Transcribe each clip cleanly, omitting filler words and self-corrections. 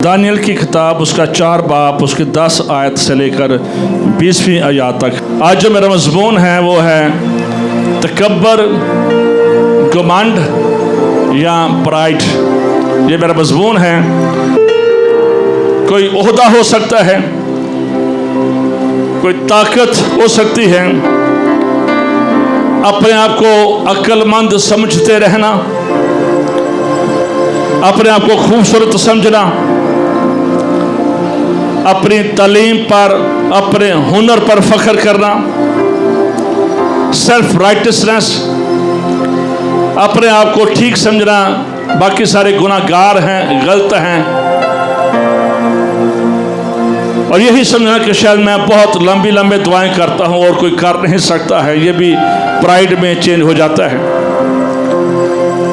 Daniel की किताब उसका 4 बाब उसके 10 आयत से लेकर 20वीं आयत तक। आज जो मेरा मज़मून है वो है तकब्बर, घमंड या प्राइड। ये मेरा मज़मून है। कोई ओहदा हो सकता है, कोई ताकत हो सकती है, अपने आप को अक्लमंद समझते रहना, अपने आप को खूबसूरत समझना, अपनी तालीम पर, अपने हुनर पर फख्र करना, सेल्फ राइटसनेस, अपने आप को ठीक समझना, बाकी सारे गुनाहगार हैं, गलत हैं, और यही समझना कि शायद मैं बहुत लंबी लंबी दुआएं करता हूं और कोई कर नहीं सकता है। ये भी प्राइड में चेंज हो जाता है।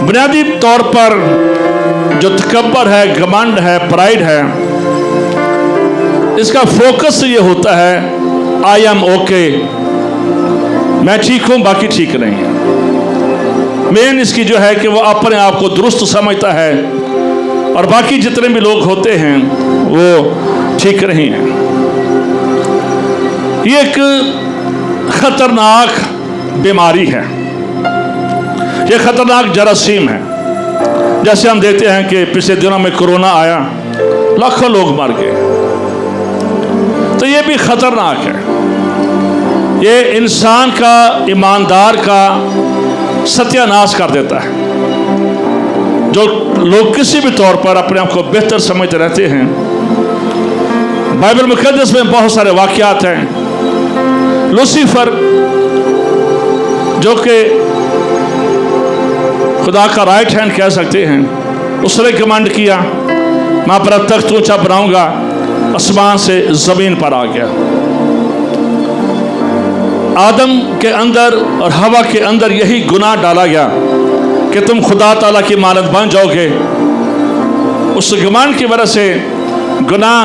बुनियादी तौर पर जो तकब्बर है, घमंड है, प्राइड है, इसका फोकस ये होता है आई एम ओके, मैं ठीक हूं, बाकी ठीक नहीं है। मेन इसकी जो है कि वो अपने आप को दुरुस्त समझता है और बाकी जितने भी लोग होते हैं वो ठीक नहीं है। ये एक खतरनाक बीमारी है, ये खतरनाक जरासीम है। जैसे हम देखते हैं कि पिछले दिनों में कोरोना आया, लाखों लोग मर गए, तो ये भी खतरनाक है। ये इंसान का, ईमानदार का सत्यानाश कर देता है। जो लोग किसी भी तौर पर अपने आप को बेहतर समझते रहते हैं, बाइबल मुक़द्दस में बहुत सारे वाक़यात हैं। लूसीफर जो कि खुदा का राइट हैंड कह सकते हैं, उसने कमांड किया मैं अपना तख्त ऊंचा बनाऊंगा, आसमान से ज़मीन पर आ गया। आदम के अंदर और हवा के अंदर यही गुनाह डाला गया कि तुम खुदा ताला की मानद बन जाओगे। उस घमंड की वजह से गुनाह,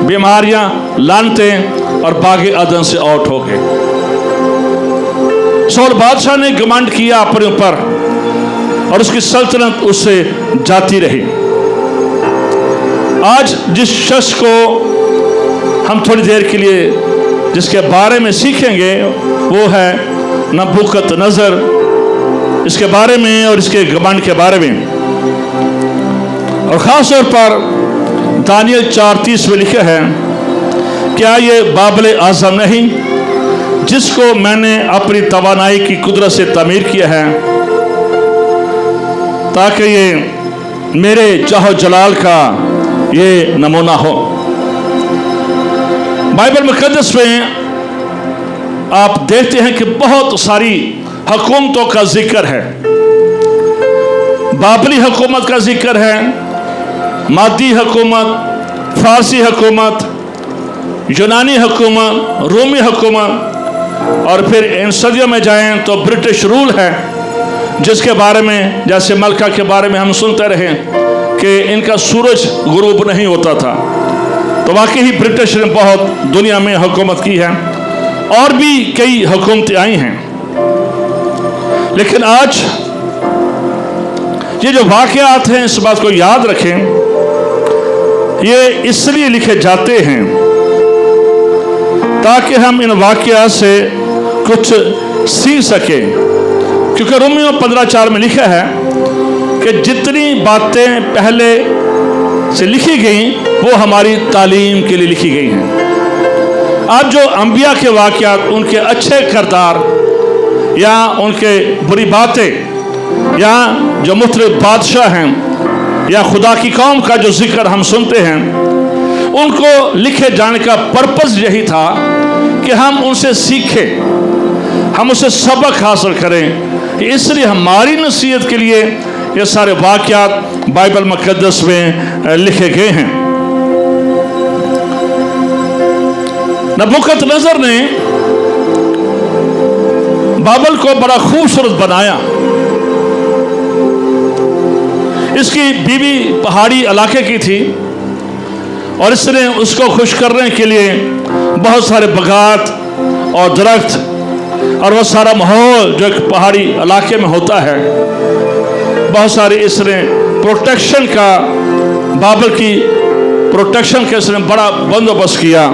बीमारियां, लानतें और बागे अदन से आउट हो गए। सौल बादशाह ने घमंड किया अपने ऊपर और उसकी सल्तनत उससे जाती रही। आज जिस शख्स को हम थोड़ी देर के लिए जिसके बारे में सीखेंगे वो है नबूकदनेस्सर, इसके बारे में और इसके घमंड के बारे में। और ख़ास तौर पर दानियल 4:30 में लिखा है, क्या ये बाबल आज़म नहीं जिसको मैंने अपनी तवानाई की कुदरत से तमीर किया है, ताकि ये मेरे चाहो जलाल का ये नमूना हो। बाइबल मुक़द्दस में आप देखते हैं कि बहुत सारी हुकूमतों का जिक्र है। बाबली हुकूमत का जिक्र है, मादी हुकूमत, फारसी हुकूमत, यूनानी हुकूमत, रोमी हुकूमत, और फिर इन सदियों में जाएं तो ब्रिटिश रूल है, जिसके बारे में जैसे मलका के बारे में हम सुनते रहे कि इनका सूरज गुरूब नहीं होता था। तो वाकई ही ब्रिटिश ने बहुत दुनिया में हुकूमत की है और भी कई हुकूमतें आई हैं। लेकिन आज ये जो वाक़यात हैं, इस बात को याद रखें, ये इसलिए लिखे जाते हैं ताकि हम इन वाक़यात से कुछ सीख सकें। क्योंकि रोमियो 15:4 में लिखा है कि जितनी बातें पहले से लिखी गई वो हमारी तालीम के लिए लिखी गई हैं। आज जो अंबिया के वाक़यात, उनके अच्छे किरदार या उनके बुरी बातें, या जो मुख्तलिफ बादशाह हैं या खुदा की कौम का जो जिक्र हम सुनते हैं, उनको लिखे जाने का पर्पस यही था कि हम उनसे सीखें, हम उससे सबक हासिल करें। इसलिए हमारी नसीहत के लिए ये सारे वाक़यात बाइबल मुक़द्दस में लिखे गए हैं। नबूकदनेस्सर ने बाबल को बड़ा खूबसूरत बनाया। इसकी बीवी पहाड़ी इलाके की थी और इसने उसको खुश करने के लिए बहुत सारे बगात और दरख्त और वह सारा माहौल जो एक पहाड़ी इलाके में होता है, बहुत सारे इसने प्रोटेक्शन का बाबल की प्रोटेक्शन का इसने बड़ा बंदोबस्त किया,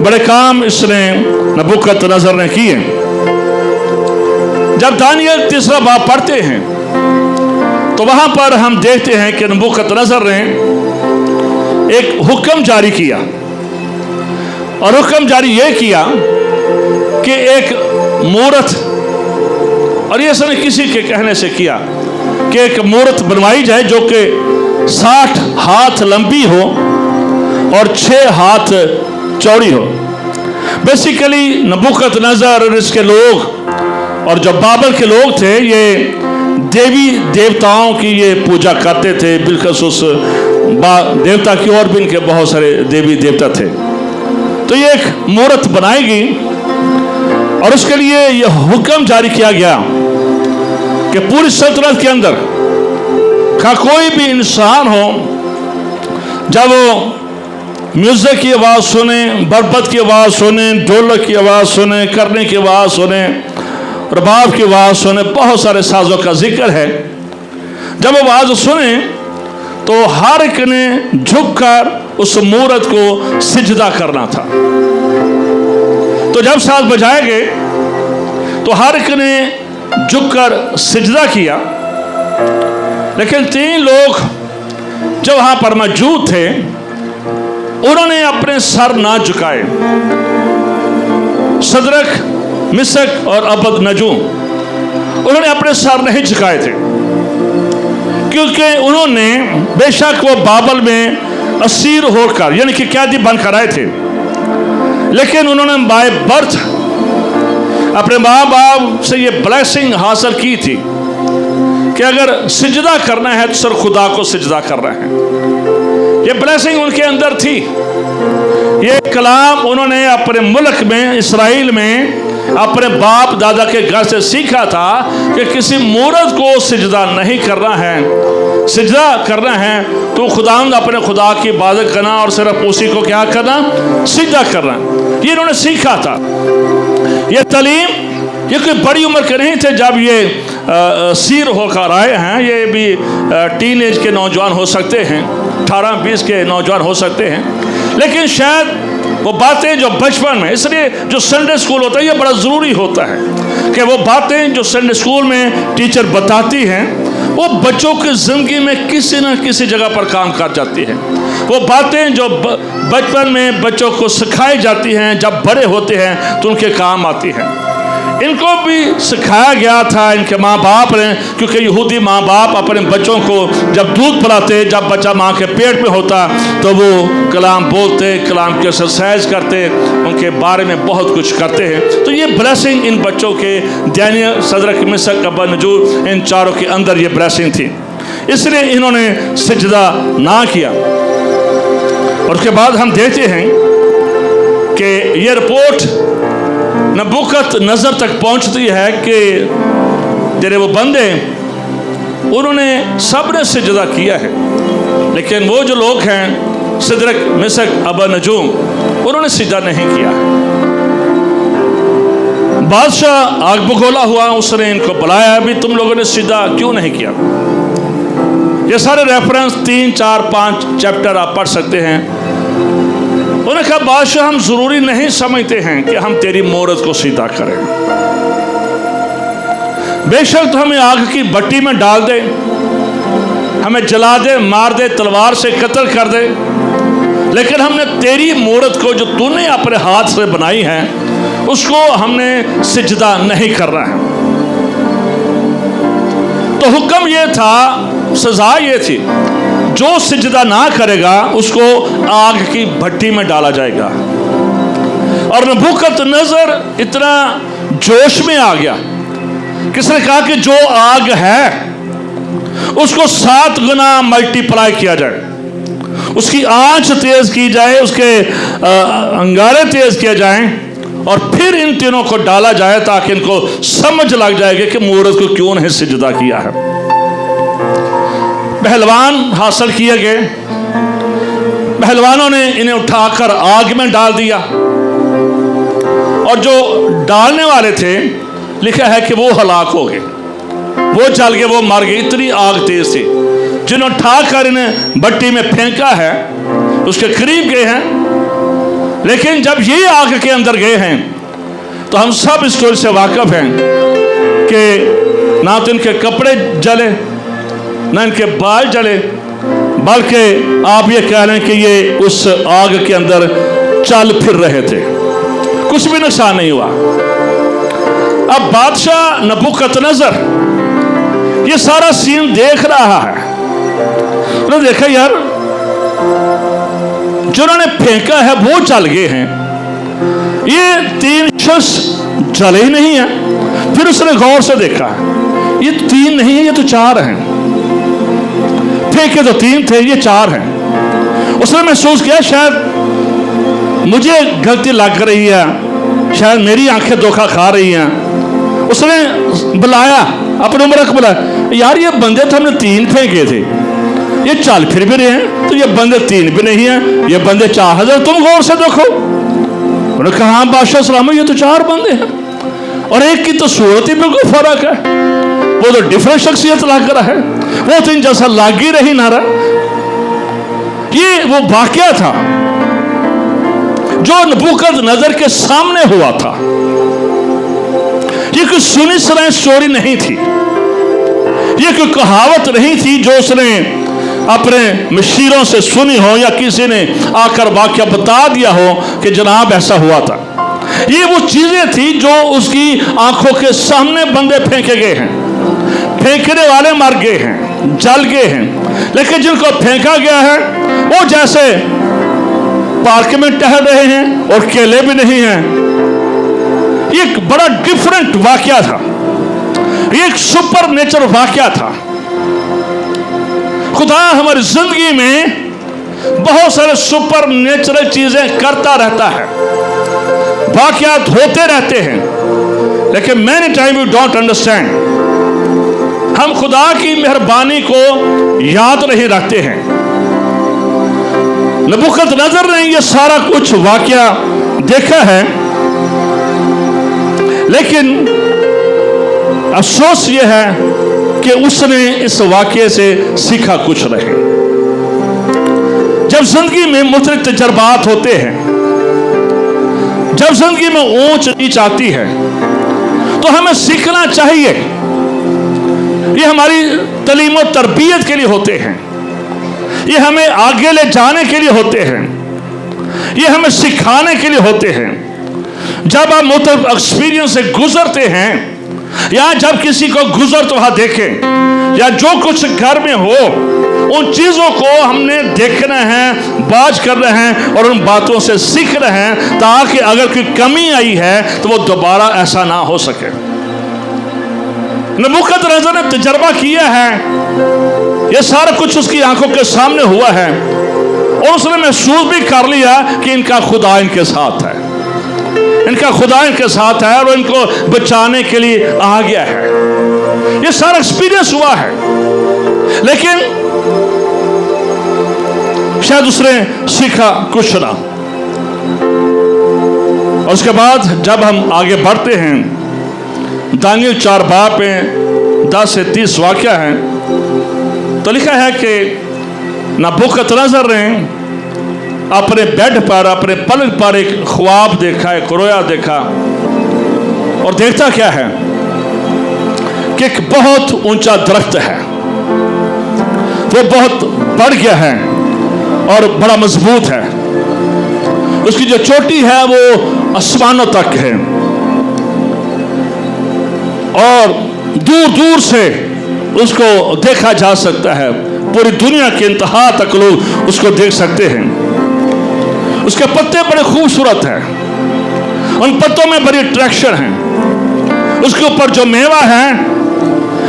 बड़े काम इसने नबूकदनेस्सर ने किए। जब दानियल 3 बाब पढ़ते हैं तो वहां पर हम देखते हैं कि नबूकदनेस्सर ने एक हुक्म जारी किया, और हुक्म जारी यह किया कि एक मूरत, और ये इसने किसी के कहने से किया कि एक मूरत बनवाई जाए जो कि 60 हाथ लंबी हो और 6 हाथ चौड़ी हो। बेसिकली नबूकदनेस्सर और इसके लोग और जो बाबल के लोग थे, ये देवी देवताओं की ये पूजा करते थे। बिलखसूस देवता की और भी इनके बहुत सारे देवी देवता थे। तो ये एक मूरत बनाएगी और उसके लिए यह हुक्म जारी किया गया कि पूरी सल्तनत के अंदर का कोई भी इंसान हो, जब वो म्यूजिक की आवाज़ सुने, बरबत की आवाज़ सुने, ढोलक की आवाज़ सुने, करने की आवाज़ सुने, रबाब की आवाज़ सुने, बहुत सारे साजों का जिक्र है। जब आवाज़ सुने तो हर एक ने झुककर उस मूरत को सिजदा करना था। तो जब साज बजाए गए तो हर एक ने झुककर सिजदा किया, लेकिन 3 लोग जो वहां पर मौजूद थे उन्होंने अपने सर ना झुकाए। सदरक, मिसक और अबदनगो उन्होंने अपने सर नहीं झुकाए थे, क्योंकि उन्होंने बेशक वो बाबल में असीर होकर यानी कि कैदी बनकर आए थे, लेकिन उन्होंने बाय बर्थ अपने माँ बाप से ये ब्लेसिंग हासिल की थी कि अगर सिजदा करना है तो सिर्फ खुदा को सिजदा करना है। ये ब्लेसिंग उनके अंदर थी। ये कलाम उन्होंने अपने मुल्क में, इसराइल में, अपने बाप दादा के घर से सीखा था कि किसी मूरत को सिजदा नहीं करना है। सिजदा करना है तो खुदावंद अपने खुदा की इबादत करना और सिर्फ उसी को क्या करना, सिजदा करना। ये इन्होंने सीखा था। ये तालीम ये कोई बड़ी उम्र के नहीं थे जब ये सीर होकर आए हैं। ये भी टीन एज के नौजवान हो सकते हैं, 18-20 के नौजवान हो सकते हैं, लेकिन शायद वो बातें जो बचपन में, इसलिए जो संडे स्कूल होता है ये बड़ा ज़रूरी होता है कि वो बातें जो संडे स्कूल में टीचर बताती हैं वो बच्चों की ज़िंदगी में किसी न किसी जगह पर काम कर जाती है। वो बातें जो बचपन में बच्चों को सिखाई जाती हैं, जब बड़े होते हैं तो उनके काम आती हैं। इनको भी सिखाया गया था इनके माँ बाप ने, क्योंकि यहूदी माँ बाप अपने बच्चों को जब दूध पिलाते, जब बच्चा माँ के पेट में होता तो वो कलाम बोलते, कलाम की एक्सरसाइज करते, उनके बारे में बहुत कुछ करते हैं। तो ये ब्लेसिंग इन बच्चों के, दानियल, सदरक, मिसक, अबदनगो, इन चारों के अंदर ये ब्लेसिंग थी, इसलिए इन्होंने सिजदा ना किया। और उसके बाद हम देखते हैं कि ये रिपोर्ट नबूकदनेस्सर तक पहुंचती है कि तेरे वो बंदे, उन्होंने सब ने सिजदा किया है, लेकिन वो जो लोग हैं सदरक, मिसक, अबदनगो, उन्होंने सिजदा नहीं किया। बादशाह आग बगोला हुआ, उसने इनको बुलाया, अभी तुम लोगों ने सिजदा क्यों नहीं किया। ये सारे रेफरेंस 3, 4, 5 चैप्टर आप पढ़ सकते हैं। उन्होंने कहा बादशाह हम जरूरी नहीं समझते हैं कि हम तेरी मूरत को सीधा करें। बेशक तो हमें आग की भट्टी में डाल दे, हमें जला दे, मार दे, तलवार से कत्ल कर दे, लेकिन हमने तेरी मूरत को जो तूने अपने हाथ से बनाई है उसको हमने सिजदा नहीं करना है। तो हुक्म ये था, सजा ये थी, जो सिजदा ना करेगा उसको आग की भट्टी में डाला जाएगा। और नबूकदनेस्सर इतना जोश में आ गया, किसने कहा कि जो आग है उसको 7 गुना मल्टीप्लाई किया जाए, उसकी आंच तेज की जाए, उसके अंगारे तेज किए जाएं और फिर इन तीनों को डाला जाए ताकि इनको समझ लग जाएगी कि मूरत को क्यों नहीं सिजदा किया है। पहलवान हासिल किए गए, पहलवानों ने इन्हें उठाकर आग में डाल दिया और जो डालने वाले थे लिखा है कि वो हलाक हो गए, वो जल गए, वो मर गए, इतनी आग तेज थी। जिन्होंने उठाकर इन्हें भट्टी में फेंका है उसके करीब गए हैं, लेकिन जब ये आग के अंदर गए हैं तो हम सब स्टोरी से वाकिफ हैं कि ना तो इनके कपड़े जले, ना इनके बाल जले, बल्कि आप ये कह रहे हैं कि ये उस आग के अंदर चल फिर रहे थे, कुछ भी नुकसान नहीं हुआ। अब बादशाह नबूकदनेस्सर ये सारा सीन देख रहा है। उन्होंने देखा यार जो उन्होंने फेंका है वो जल गए हैं, ये 3 शख्स जले ही नहीं है। फिर उसने गौर से देखा ये 3 नहीं है, ये तो 4 हैं। फेंके तो 3 थे, ये 4 हैं। उसने महसूस किया शायद मुझे गलती लग रही है, शायद मेरी आंखें धोखा खा रही हैं। उसने बुलाया, अपने उम्र को बुलाया, यार ये बंदे तो हमने 3 फेंके थे, ये चल फिर भी रहे हैं, तो ये बंदे 3 भी नहीं है, ये बंदे 4000, तुम गौर से देखो। उन्होंने कहा हाँ बादशाह सलाम, ये तो 4 बंदे हैं और एक की तो सूरत ही बिल्कुल फर्क है, वो तो डिफरेंट शख्सियत लग रहा है, वो तो इन जैसा लाग ही रही ना रहा। ये वो वाकया था जो नबूकदनेस्सर के सामने हुआ था। ये कोई सुनी सुनाई स्टोरी नहीं थी, ये कोई कहावत नहीं थी जो उसने अपने मशीरों से सुनी हो या किसी ने आकर वाकया बता दिया हो कि जनाब ऐसा हुआ था। ये वो चीजें थी जो उसकी आंखों के सामने बंदे फेंके गए हैं, फेंकने वाले मर गए हैं, जल गए हैं, लेकिन जिनको फेंका गया है वो जैसे पार्क में टहल रहे हैं और केले भी नहीं हैं। ये एक बड़ा डिफरेंट वाकया था, ये एक सुपर नेचर वाकया था। खुदा हमारी जिंदगी में बहुत सारे सुपर नेचुरल चीजें करता रहता है, वाकयात होते रहते हैं, लेकिन many time you don't understand. हम खुदा की मेहरबानी को याद नहीं रखते हैं। नबूकदनेस्सर ने ये सारा कुछ वाकया देखा है, लेकिन अफसोस ये है कि उसने इस वाकये से सीखा कुछ नहीं। जब जिंदगी में मुख्तलिफ तजर्बात होते हैं, जब जिंदगी में ऊंच नीच आती है, तो हमें सीखना चाहिए। ये हमारी तालीम और तरबियत के लिए होते हैं, ये हमें आगे ले जाने के लिए होते हैं, ये हमें सिखाने के लिए होते हैं। जब आप मुख्तलिफ एक्सपीरियंस से गुजरते हैं या जब किसी को गुजरते हुआ देखें या जो कुछ घर में हो, उन चीजों को हमने देखना है, बाज कर रहे हैं और उन बातों से सीख रहे हैं, ताकि अगर कोई कमी आई है तो वो दोबारा ऐसा ना हो सके। नबूकदनेस्सर ने तजर्बा किया है, ये सारा कुछ उसकी आंखों के सामने हुआ है और उसने महसूस भी कर लिया कि इनका खुदा इनके साथ है, इनका खुदा इनके साथ है और इनको बचाने के लिए आ गया है। ये सारा एक्सपीरियंस हुआ है, लेकिन शायद उसने सीखा कुछ ना। और उसके बाद जब हम आगे बढ़ते हैं, दानियल 4 बाब में 10 से 30 वाकया है, तो लिखा है कि नबूकदनेस्सर ने अपने बेड पर, अपने पलंग पर एक ख्वाब देखा, एक रोया देखा, और देखता क्या है कि एक बहुत ऊंचा दरख्त है, वो बहुत बढ़ गया है और बड़ा मजबूत है, उसकी जो चोटी है वो आसमानों तक है और दूर दूर से उसको देखा जा सकता है, पूरी दुनिया के इंतहा तक लोग उसको देख सकते हैं। उसके पत्ते बड़े खूबसूरत हैं, उन पत्तों में बड़ी अट्रैक्शन है, उसके ऊपर जो मेवा है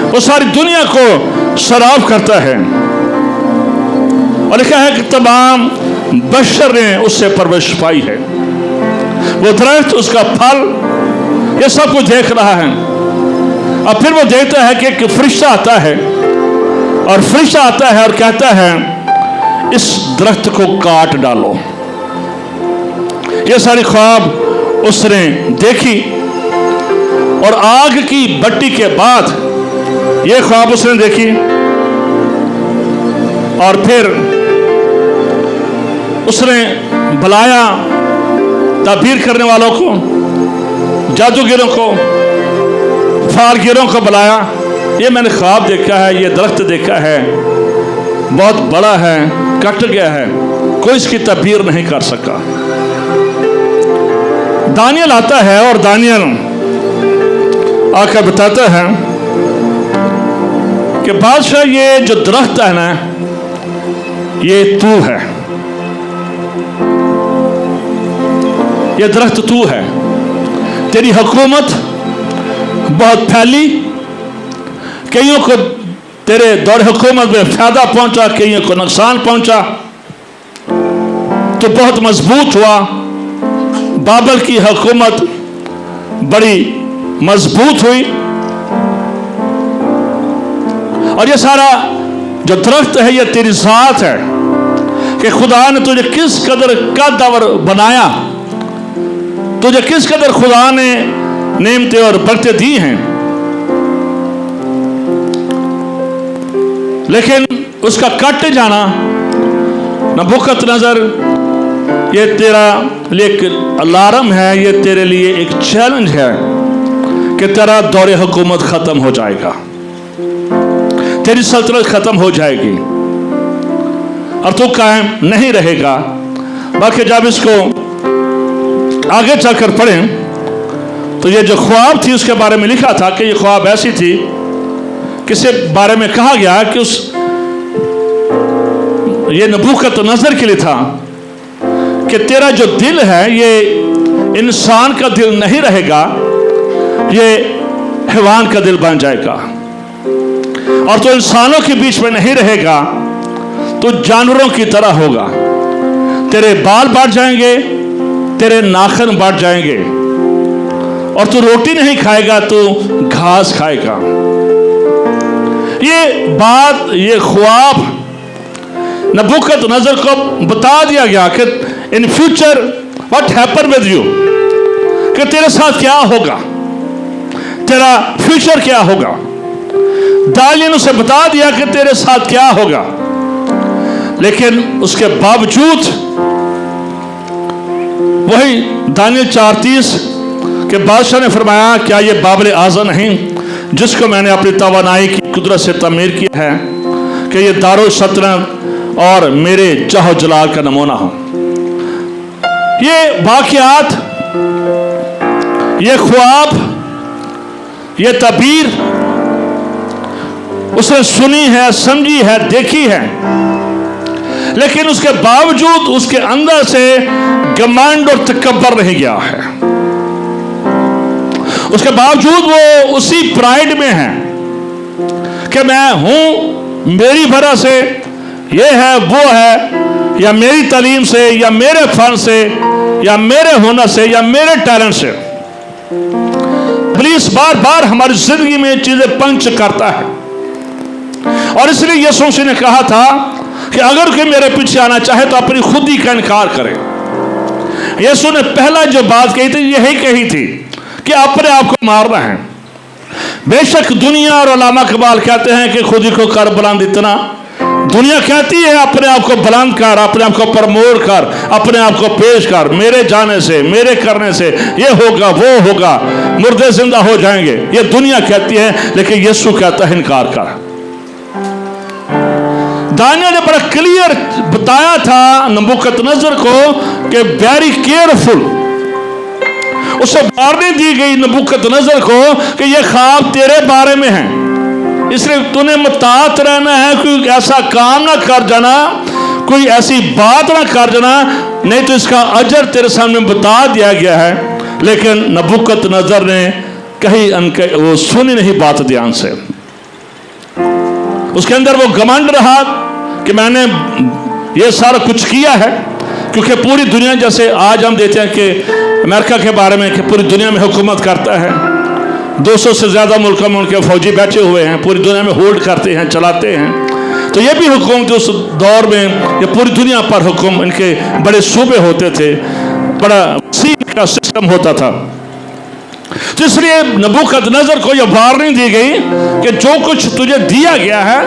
वो सारी दुनिया को सराफ करता है। और लिखा है कि तमाम बशर ने उससे परवरिश पाई है। वो दरख्त, उसका फल, ये सब कुछ देख रहा है। और फिर वो देखता है कि एक फरिश्ता आता है, और फरिश्ता आता है और कहता है इस दरख्त को काट डालो। ये सारी ख्वाब उसने देखी और आग की भट्टी के बाद ये ख्वाब उसने देखी, और फिर उसने बुलाया ताबीर करने वालों को, जादूगरों को, फारगिरों को बुलाया। ये मैंने ख्वाब देखा है, ये दरख्त देखा है, बहुत बड़ा है, कट गया है, कोई इसकी ताबीर नहीं कर सका। दानियल आता है और दानियल आकर बताता है कि बादशाह, ये जो दरख्त है ना, ये तू है, ये दरख्त तू है। तेरी हुकूमत बहुत फैली, कईयों को तेरे दौर हुकूमत में फायदा पहुंचा, कईयों को नुकसान पहुंचा। तो बहुत मजबूत हुआ, बाबल की हुकूमत बड़ी मजबूत हुई। और ये सारा जो दरख्त है, ये तेरी ज़ात है कि खुदा ने तुझे किस कदर कद्दावर बनाया, तुझे किस कदर खुदा ने नेमतें और बरकतें दी हैं। लेकिन उसका कट जाना नबूकदनेस्सर, ये तेरा लिए एक अलार्म है, ये तेरे लिए एक चैलेंज है कि तेरा दौरे हुकूमत खत्म हो जाएगा, तेरी सल्तनत खत्म हो जाएगी और तू कायम नहीं रहेगा। बाकी जब इसको आगे चलकर पढ़ें तो ये जो ख्वाब थी उसके बारे में लिखा था कि ये ख्वाब ऐसी थी, किसी बारे में कहा गया कि ये नबूकदनेस्सर के लिए था कि तेरा जो दिल है ये इंसान का दिल नहीं रहेगा, ये हैवान का दिल बन जाएगा। और तो इंसानों के बीच में नहीं रहेगा, तो जानवरों की तरह होगा। तेरे बाल बढ़ जाएंगे, तेरे नाखून बढ़ जाएंगे, और तू रोटी नहीं खाएगा, तू घास खाएगा। ये बात, ये ख्वाब नबूकदनेस्सर को बता दिया गया कि in future what happen with you, कि तेरे साथ क्या होगा, तेरा फ्यूचर क्या होगा। दानियल ने उसे बता दिया कि तेरे साथ क्या होगा, लेकिन उसके बावजूद वही दानियल 4:30 के बादशाह ने फरमाया, क्या ये बाबल आज़ा नहीं जिसको मैंने अपनी तवानाई की कुदरत से तमीर किया है, कि ये दारुल सल्तनत और मेरे जाहो जलाल का नमूना हो। ये वाक़यात, ये ख्वाब, ये तबीर उसने सुनी है, समझी है, देखी है, लेकिन उसके बावजूद उसके अंदर से घमंड और तकब्बर नहीं गया है। उसके बावजूद वो उसी प्राइड में है कि मैं हूं, मेरी वजह से ये है, वो है, या मेरी तालीम से, या मेरे फन से, या मेरे हुनर से, या मेरे टैलेंट से। इब्लीस बार बार हमारी जिंदगी में चीजें पंच करता है, और इसलिए यीशु मसीह ने कहा था कि अगर कोई मेरे पीछे आना चाहे तो अपनी खुदी का इनकार करे। यीशु ने पहला जो बात कही थी, यही कही थी कि अपने आप को मारना है। बेशक दुनिया और उलमा इकबाल कहते हैं कि खुदी को कर बुलंद, इतना दुनिया कहती है अपने आप को बुलंद कर, अपने आप को प्रमोट कर, अपने आप को पेश कर, मेरे जाने से, मेरे करने से ये होगा, वो होगा, मुर्दे जिंदा हो जाएंगे, ये दुनिया कहती है। लेकिन यीशु कहता है इनकार कर। दानियल ने बड़ा क्लियर बताया था नबूकदनेस्सर को कि वेरी केयरफुल, उसे वार्निंग दी गई नबूकदनेस्सर को कि यह ख्वाब तेरे बारे में है, इसलिए तूने मुतात रहना है, कोई ऐसा काम ना कर जाना, कोई ऐसी बात ना कर जाना, नहीं तो इसका अजर तेरे सामने बता दिया गया है। लेकिन नबूकदनेस्सर ने कहीं वो सुनी नहीं बात ध्यान से। उसके अंदर वो घमंड रहा कि मैंने ये सारा कुछ किया है, क्योंकि पूरी दुनिया, जैसे आज हम देते हैं कि अमेरिका के बारे में कि पूरी दुनिया में हुकूमत करता है, 200 से ज़्यादा मुल्कों में उनके फौजी बैठे हुए हैं, पूरी दुनिया में होल्ड करते हैं, चलाते हैं। तो ये भी हुकूमत उस दौर में ये पूरी दुनिया पर हुक्म, इनके बड़े सूबे होते थे, बड़ा वसी का सिस्टम होता था। तो इसलिए नबूकदनेस्सर को यह वार्निंग दी गई कि जो कुछ तुझे दिया गया है,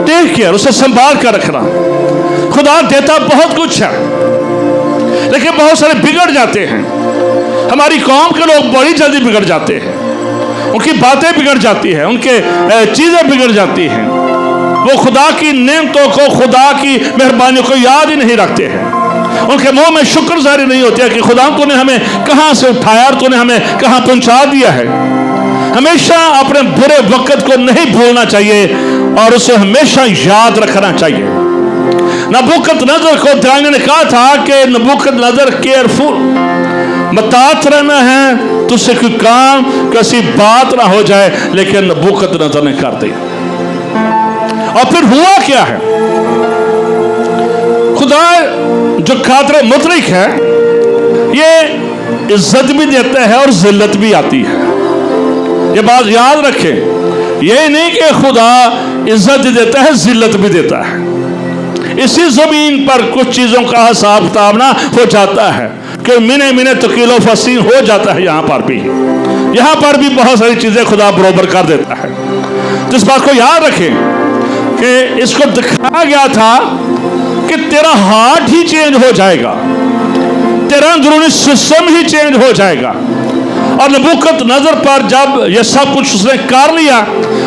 टेक केयर, उसे संभाल कर रखना। खुदा देता बहुत कुछ है, लेकिन बहुत सारे बिगड़ जाते हैं। हमारी कौम के लोग बड़ी जल्दी बिगड़ जाते हैं, उनकी बातें बिगड़ जाती हैं, उनके चीज़ें बिगड़ जाती हैं। वो खुदा की नेमतों को, खुदा की मेहरबानियों को याद ही नहीं रखते हैं। उनके मुंह में शुक्रगुजारी नहीं होती है कि खुदा तूने हमें कहाँ से उठाया और तूने हमें कहाँ पहुँचा दिया है। हमेशा अपने बुरे वक्त को नहीं भूलना चाहिए और उसे हमेशा याद रखना चाहिए। नबूकदनेस्सर को दानिय्येल ने कहा था कि नबूकदनेस्सर केयरफुल, मतात रहना है, तुझसे कोई काम कैसी बात ना हो जाए। लेकिन नबूकदनेस्सर ने कर दिया। और फिर हुआ क्या है? खुदा जो कादिर मुतलक है, ये इज्जत भी देता है और जिल्लत भी आती है। ये बात याद रखें, ये नहीं कि खुदा इज्जत देता है, जिल्लत भी देता है। इसी जमीन पर कुछ चीजों का हिसाब किताब ना हो जाता है कि मिने मिने तो किलो फसील हो जाता है। यहाँ पर भी बहुत सारी चीजें खुदा बरोबर कर देता है। तो इस बात को याद रखें कि इसको दिखाया गया था कि तेरा हार्ट ही चेंज हो जाएगा, तेरा अंदरूनी सिस्टम ही चेंज हो जाएगा। और नबूकदनेस्सर पर जब ये सब कुछ उसने कर लिया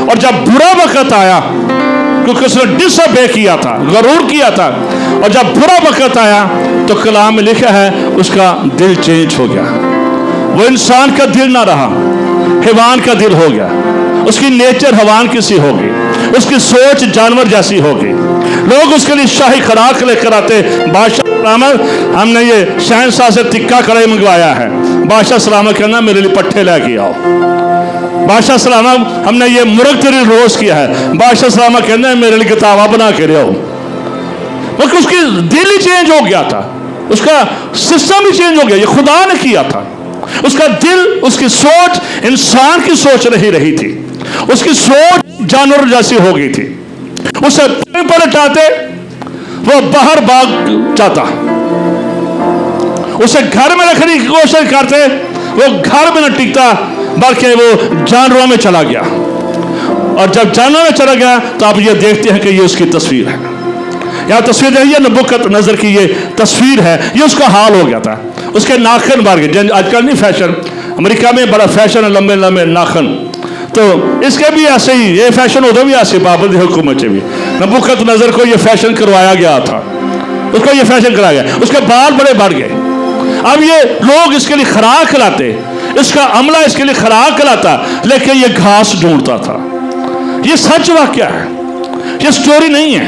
और जब बुरा वक्त आया, क्योंकि उसने डिसओबे किया था, गरूर किया था, और जब बुरा वक्त आया तो कलाम में लिखा है उसका दिल चेंज हो गया। वो इंसान का दिल ना रहा, हैवान का दिल हो गया। उसकी नेचर हैवान की सी होगी, उसकी सोच जानवर जैसी होगी। लोग उसके लिए शाही खुराक लेकर आते। बादशाह सलामत, हमने ये शहंशाह से तिक्का कढ़ाई मंगवाया है। बादशाह सलामत कहना मेरे लिए पट्टे लेके आओ। बादशाह सलामत, हमने ये मुर्ग तेरी रोस्ट किया है। बादशाह सलामत कहना मेरे लिए किताबा बना के रहो। क्योंकि उसकी दिल ही चेंज हो गया था, उसका सिस्टम ही चेंज हो गया। ये खुदा ने किया था। उसका दिल, उसकी सोच इंसान की सोच नहीं रही थी, उसकी सोच जानवर जैसी हो गई थी। उसे पर हटाते वो बाहर भाग जाता, उसे घर में रखने की कोशिश करते, वो घर में न टिकता बल्कि वो जानवरों में चला गया। और जब जानवरों में चला गया तो आप ये देखते हैं कि ये उसकी तस्वीर है। यह तस्वीर है, ये नबूकदनेस्सर की ये तस्वीर है। ये उसका हाल हो गया था। उसके नाखन मार गए। आजकल नहीं फैशन, अमेरिका में बड़ा फैशन है लंबे लंबे नाखन, तो इसके भी ऐसे ही ये फैशन होता भी ऐसे बाबर की हुकूमत से भी नबूकदनेस्सर को ये फैशन करवाया गया था। उसको ये फैशन कराया गया, उसके बाल बड़े बढ़ गए। अब ये लोग इसके लिए खुराक खिलाते, इसका अमला इसके लिए खुराक खिलाता, लेकिन ये घास ढूंढता था। ये सच वाकया है, ये स्टोरी नहीं है,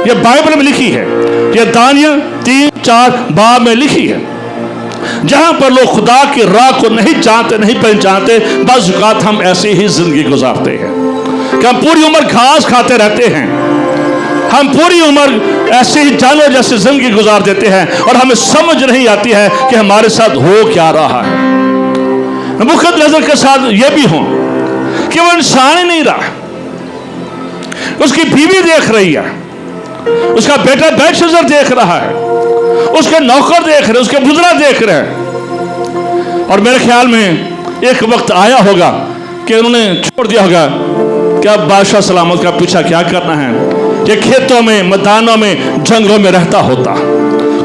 ये बाइबल में लिखी है। ये दानिय्येल 3-4 बाब में लिखी है, जहां पर लोग खुदा की राह को नहीं जानते, नहीं पहचानते। बस औकात हम ऐसे ही जिंदगी गुजारते हैं कि हम पूरी उम्र घास खाते रहते हैं, हम पूरी उम्र ऐसे ही जानवर जैसे जिंदगी गुजार देते हैं और हमें समझ नहीं आती है कि हमारे साथ हो क्या रहा है। नबूकदनेस्सर के साथ यह भी हो कि वो इंसान ही नहीं रहा। उसकी बीवी देख रही है, उसका बेटा बेलशस्सर देख रहा है, उसके नौकर देख रहे, उसके बुजुर्ग देख रहे हैं। और मेरे ख्याल में एक वक्त आया होगा कि उन्होंने छोड़ दिया होगा कि अब बादशाह सलामत का पीछा क्या करना है। ये खेतों में, मैदानों में, जंगलों में रहता होता,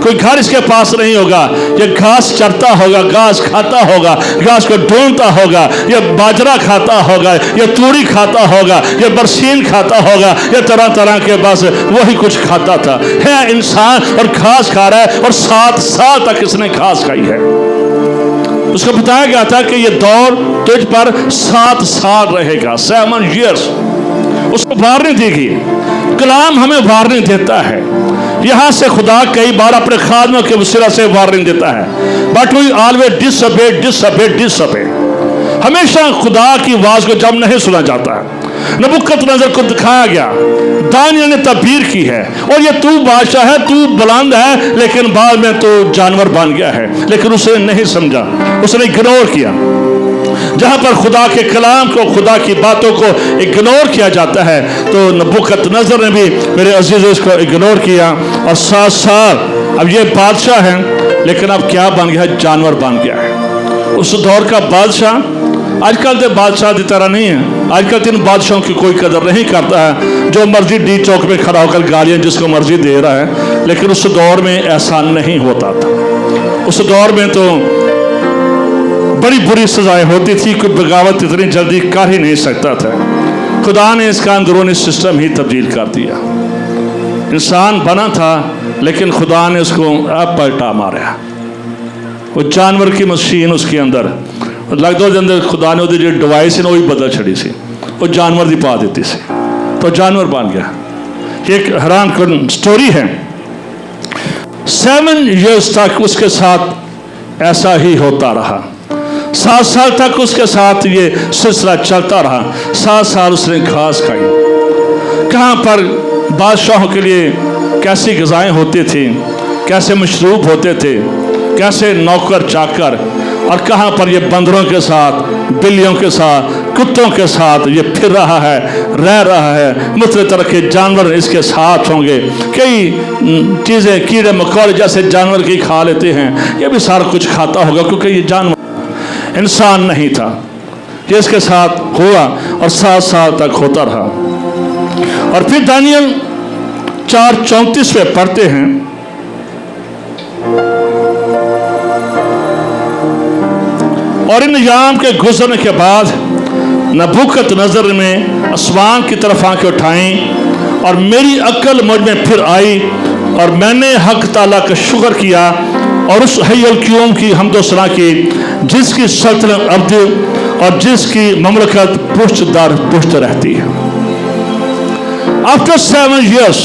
कोई घर इसके पास नहीं होगा। ये घास चरता होगा, घास खाता होगा, घास को ढूंढता होगा, ये बाजरा खाता होगा, ये तूड़ी खाता होगा, ये बरसीन खाता होगा, ये तरह तरह के बस वही कुछ खाता था। है इंसान और घास खा रहा है और 7 साल तक इसने घास खाई है। उसको बताया गया था कि ये दौर तुझ पर 7 साल रहेगा, 7 years। उसको वार्निंग दी गई। कलाम हमें वार्निंग देता है। यहां से खुदा कई बार अपने खादमों के वसीला से वार्निंग देता है, बट वी ऑलवेज डिसओबे। हमेशा खुदा की आवाज को जब नहीं सुना जाता है। नबूकदनेस्सर को दिखाया गया, दानिय्येल ने तबीर की है, और ये तू बादशाह है, तू बुलंद है, लेकिन बाद में तो जानवर बन गया है। लेकिन उसने नहीं समझा, उसने इग्नोर किया। जहां पर खुदा के कलाम को, खुदा की बातों को इग्नोर किया जाता है, तो नबूकदनेस्सर ने भी मेरे अजीजों इसको इग्नोर किया। और 7 साल अब ये बादशाह है, लेकिन अब क्या बन गया है? जानवर बन गया है। उस दौर का बादशाह आजकल के बादशाह की तरह नहीं है। आजकल इन बादशाहों की कोई कदर नहीं करता है। जो मर्जी डी चौक में खड़ा होकर गालियाँ जिसको मर्जी दे रहा है, लेकिन उस दौर में ऐसा नहीं होता था। उस दौर में तो बड़ी बुरी सजाएं होती थी, कोई बगावत इतनी जल्दी कर ही नहीं सकता था। खुदा ने इसका अंदरूनी सिस्टम ही तब्दील कर दिया। इंसान बना था लेकिन खुदा ने उसको अब पलटा मारा। वो जानवर की मशीन उसके अंदर लगदो के अंदर खुदा ने वो जो डिवाइस है ना वो भी बदल छड़ी सी, वो जानवर की पा दी सी, तो जानवर बन गया। एक हैरान कन स्टोरी है। 7 years तक उसके साथ ऐसा ही होता रहा। 7 साल तक उसके साथ ये सिलसिला चलता रहा। 7 साल उसने घास खाई। कहाँ पर बादशाहों के लिए कैसी ग़िज़ाएं होती थी, कैसे मशरूब होते थे, कैसे नौकर चाकर, और कहाँ पर ये बंदरों के साथ, बिल्लियों के साथ, कुत्तों के साथ ये फिर रहा है, रह रहा है। मुख्तलिफ तरह के जानवर इसके साथ होंगे। कई चीज़ें कीड़े मकोड़े जैसे जानवर की खा लेते हैं, ये भी सारा कुछ खाता होगा, क्योंकि ये जानवर इंसान नहीं था। ये इसके साथ हुआ और 7 साल तक होता रहा। और फिर दानियल 4:34 में पढ़ते हैं, और इन अय्याम के गुजरने के बाद नबूकदनेस्सर ने आसमान की तरफ आंखें उठाईं और मेरी अक्ल मुझ में फिर आई, और मैंने हक ताला का शुक्र किया और उस हय्युल क़य्यूम की हम्द व सना की, जिसकी सल्तनत अब्दी और जिसकी ममलकत पुष्ट दर पुष्ट रहती है। आफ्टर 7 years,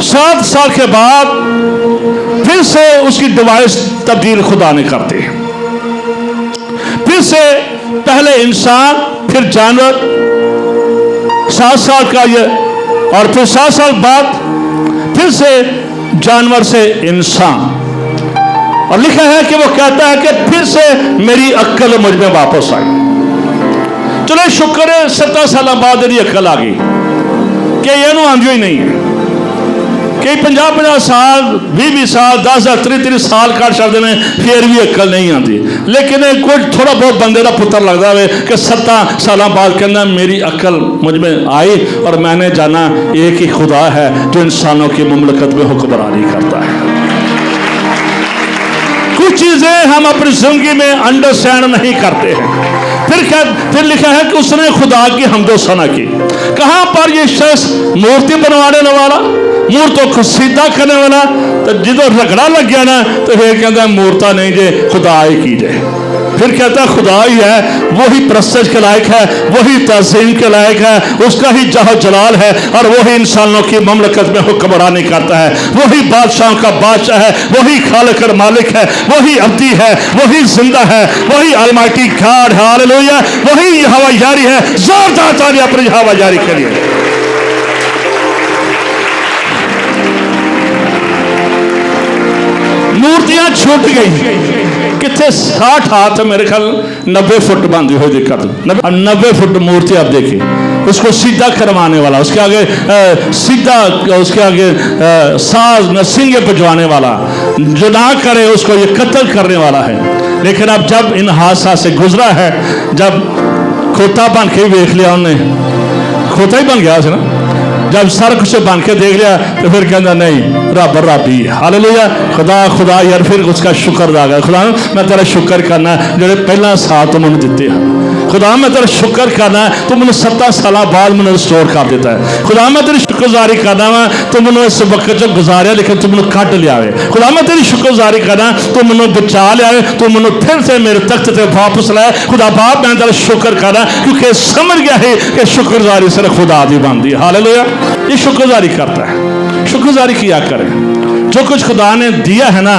7 साल के बाद फिर से उसकी डिवाइस तब्दील खुदा ने कर दी। फिर से पहले इंसान, फिर जानवर, 7 साल का ये, और फिर 7 साल बाद फिर से जानवर से इंसान। और लिखा है कि वो कहता है कि फिर से मेरी अक्ल मुझ में वापस आई। चलो शुक्र है 17 साल बाद मेरी अक्ल आ गई, कि ये आंदी ही नहीं है। कई 50-50 साल, 20-20 साल, 10-10, 30-30 साल काट छड़ते हैं, फिर भी अक्ल नहीं आती। लेकिन कुछ थोड़ा बहुत बंदे का पुत्र लगता है कि 17 साल बाद कहना मेरी अक्ल मुझ में आई और मैंने जाना एक ही खुदा है जो इंसानों की ममलकत में हुक्मरानी करता है। कुछ चीज़ें हम अपनी जिंदगी में अंडरस्टैंड नहीं करते हैं। फिर लिखा है कि उसने खुदा की हम्द व सना की। कहाँ पर ये शख्स मूर्ति बनवाने वाला, मूर्तों को सीधा करने वाला, तो जो रगड़ा लग गया ना तो फिर कहता है मूर्ता नहीं जे खुदा ही की जाए। फिर कहता है खुदा ही है, वही प्रस्तुत के लायक है, वही तज़ीम के लायक है, उसका ही जाह जलाल है, और वही इंसानों की ममलकत में हुक्मरानी करता है। वही बादशाहों का बादशाह है, वही खालिक और मालिक है, वही अब्दी है, वही जिंदा है, वही अलमाइटी गॉड, हालेलुया, वही यहोवा यारी है। जोरदार तालियां अपने यहोवा यारी के लिए। मूर्तियां छूट गई, कितने 60 हाथ, मेरे ख्याल 90 फुट बांधी हुई दिक्कत, 90 फुट मूर्ति आप देखिए। उसको सीधा करवाने वाला, उसके आगे सीधा, उसके आगे साज नरसिंगे बजवाने वाला, जो ना करे उसको ये कत्ल करने वाला है। लेकिन अब जब इन हादसा से गुजरा है, जब खोता बन के देख लिया, उन्हें खोता ही बन गया ना, जब सारा कुछ बन के देख लिया तो फिर कहना नहीं रब रब ही, हालेलुया, खुदा खुदा यार। फिर उसका शुक्र अदा कर, खुदा मैं तेरा शुक्र करना जो पहला साल तुम मैंने दिते हैं। खुदा मैं तेरा शुक्र करना तू मैंने 17 साल बाद मैंने रिस्टोर कर देता है। खुदा मैं तेरी शुक्रगुजारी करना वा तू मैंने इस वक्त जो गुजारिया, लेकिन तू मैंने कट लिया। खुदा मैं तेरी शुक्रगुजारी करना तू मैंने बचा लिया, तू मैंने फिर से मेरे तख्त से वापस लाया। खुदा बाप मैं तेरा शुक्र करना, क्योंकि समझ गया है कि शुक्रगुजारी सिर्फ खुदा दी बनती है। हालेलुया, ये शुक्रगुजारी करता है। शुक्रगुजारी किया करें, जो कुछ खुदा ने दिया है ना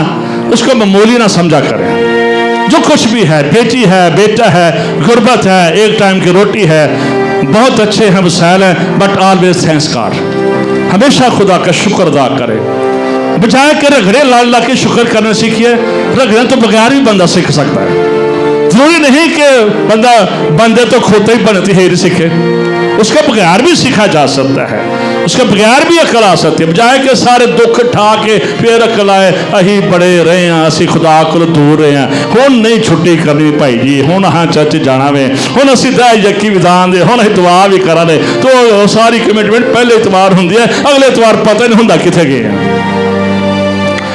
उसको मामूली ना समझा करें। जो कुछ भी है, बेटी है, बेटा है, गुर्बत है, एक टाइम की रोटी है, बहुत अच्छे हैं वसाइल हैं, बट ऑलवेज थैंक्स गॉड। हमेशा खुदा का शुक्र अदा करें, बजाय के रगड़े लाल ला के शुक्र करना सीखिए। रगड़े तो बगैर भी बंदा सीख सकता है, जरूरी नहीं कि बंदे तो खोते ही बनती है सीखे, उसका बगैर भी सीखा जा सकता है। उसके बगैर भी अकल आ सकती है। बजाय के सारे दुख ठा के फिर अकल आए अही बड़े रहे हैं, असी खुदा को दूर रहे हैं, हुण नहीं छुट्टी करनी भाई जी, हुण हाँ चर्च जाना वे, हुण असी दह यकी विधान दे, हुण असीं दुआ भी करा दे। तो सारी कमिटमेंट पहले इतवार होंदी है, अगले इतवार पता नहीं होंदा किथे गए हैं।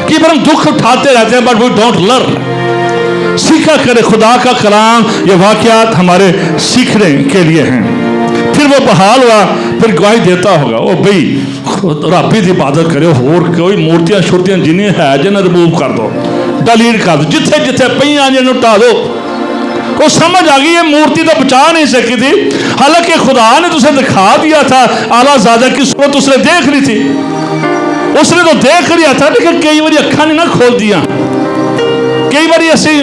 कि हम दुख उठाते रहते हैं बट वी डोंट लर्न। सीखा करे खुदा का कलाम, ये वाकयात हमारे सीखने के लिए हैं। फिर वो बहाल हुआ, फिर गवाही देता होगा ओ भाई रब्बी की इबादत करो, होर कोई मूर्तियां शुर्तियां जिन्हें है जिन्हें रिमूव कर दो, डिलीट कर दो, जिथे जिथे पईयां जिन्हें हटा दो। वो समझ आ गई ये मूर्ति तो बचा नहीं सकी थी, हालांकि खुदा ने तुझे दिखा दिया था आला ज़ादा की सूरत उसने देख ली थी, उसने तो देख लिया था, लेकिन कई बार अखा नहीं ना खोल दिया, कई बार असी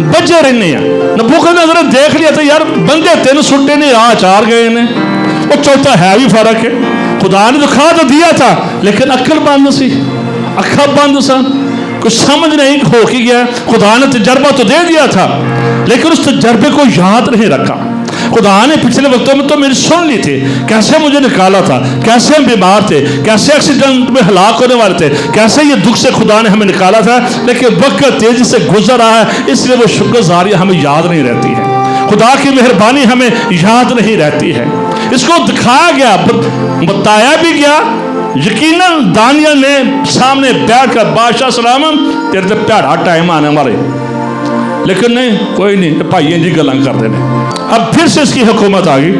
बजे रहने नबूकदनेस्सर ने देख लिया था यार बंदे 3 सुट्टे ने आ 4 गए ने, वो चौथा है भी फर्क है। खुदा ने दिखा तो दिया था लेकिन अक्ल बंद सी, अखा बंद सन, कुछ समझ नहीं हो की गया। खुदा ने तजर्बा तो दे दिया था लेकिन उस तजर्बे को याद नहीं रखा। खुदा ने पिछले वक्तों में तो मेरी सुन ली थी, कैसे मुझे निकाला था, कैसे हम बीमार थे, कैसे एक्सीडेंट में हलाक होने वाले थे, कैसे ये दुख से खुदा ने हमें निकाला था, लेकिन वक्त तेजी से गुजर रहा है, इसलिए वो शुक्रगुजारी हमें याद नहीं रहती है, खुदा की मेहरबानी हमें याद नहीं रहती है। इसको दिखाया गया, बताया भी गया। यकीनन दानियल ने सामने बैठ कर बादशाह सलामन तेरे तो भैड़ा टाइम आने वाले, लेकिन नहीं कोई नहीं भाइयों जी गल्लां करते हैं। अब फिर से इसकी हुकूमत आ गई।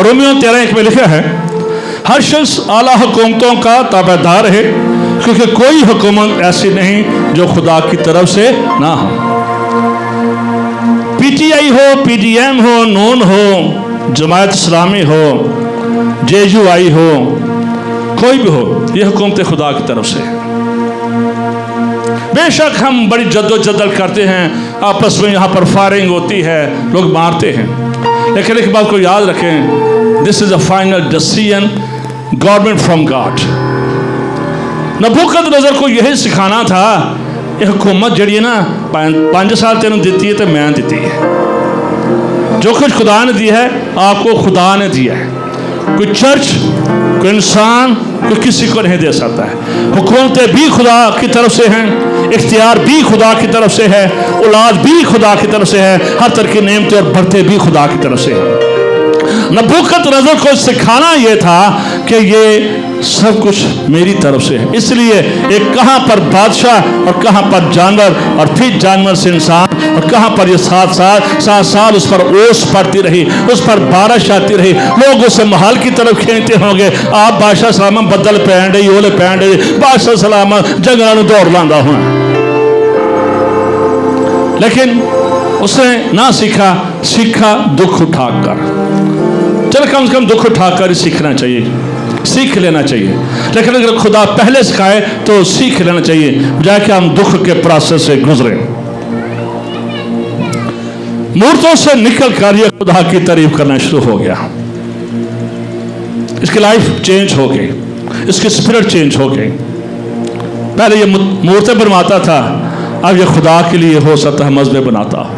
रोमियो 13:1 में लिखा है हर शख्स आला हुकूमतों का ताबेदार है, क्योंकि कोई हुकूमत ऐसी नहीं जो खुदा की तरफ से ना हो। PTI हो, PDM हो, नून हो, जमायत इस्लामी हो, JUI हो, कोई भी हो, यह हुकूमत खुदा की तरफ से है। बेशक हम बड़ी जद्दोजहद करते हैं, आपस में यहाँ पर फायरिंग होती है, लोग मारते हैं, लेकिन एक बात को याद रखें, this is a final decision government from God. Nebuchadnezzar को यही सिखाना था, ये हुकूमत जड़ी है ना 5 साल तेन दी है तो मैं दी है, जो कुछ खुदा ने दिया है आपको खुदा ने दिया है। कोई चर्च, कोई इंसान, कोई किसी को नहीं दे सकता है। हुकूमतें भी खुदा की तरफ से हैं, इख्तियार भी खुदा की तरफ से है, औलाद भी खुदा की तरफ से है, हर तरह की नेमतें और बरतें भी खुदा की तरफ से हैं। नबूकदनेस्सर को सिखाना यह था कि ये सब कुछ मेरी तरफ से है, इसलिए एक कहाँ पर बादशाह और कहाँ पर जानवर और फिर जानवर से इंसान और कहाँ पर ये 7 साल उस पर ओस पड़ती रही, उस पर बारिश आती रही, लोग उसे महल की तरफ खींचते होंगे। आप बादशाह सलामा बदल पैन रही, ओले पैन रही, बादशाह सलामा जंगलों में दौड़ लांदा हुआ, लेकिन उसने ना सीखा दुख उठाकर। चल कम से कम दुख उठाकर ही सीखना चाहिए, सीख लेना चाहिए, लेकिन अगर खुदा पहले सिखाए तो सीख लेना चाहिए, बजाय कि हम दुख के प्रोसेस से गुजरे। मूर्तों से निकल कर यह खुदा की तारीफ करना शुरू हो गया, इसकी लाइफ चेंज हो गई, इसकी स्पिरिट चेंज हो गई। पहले ये मूर्तें बनवाता था, अब ये खुदा के लिए हो सकता है मजबे बनाता,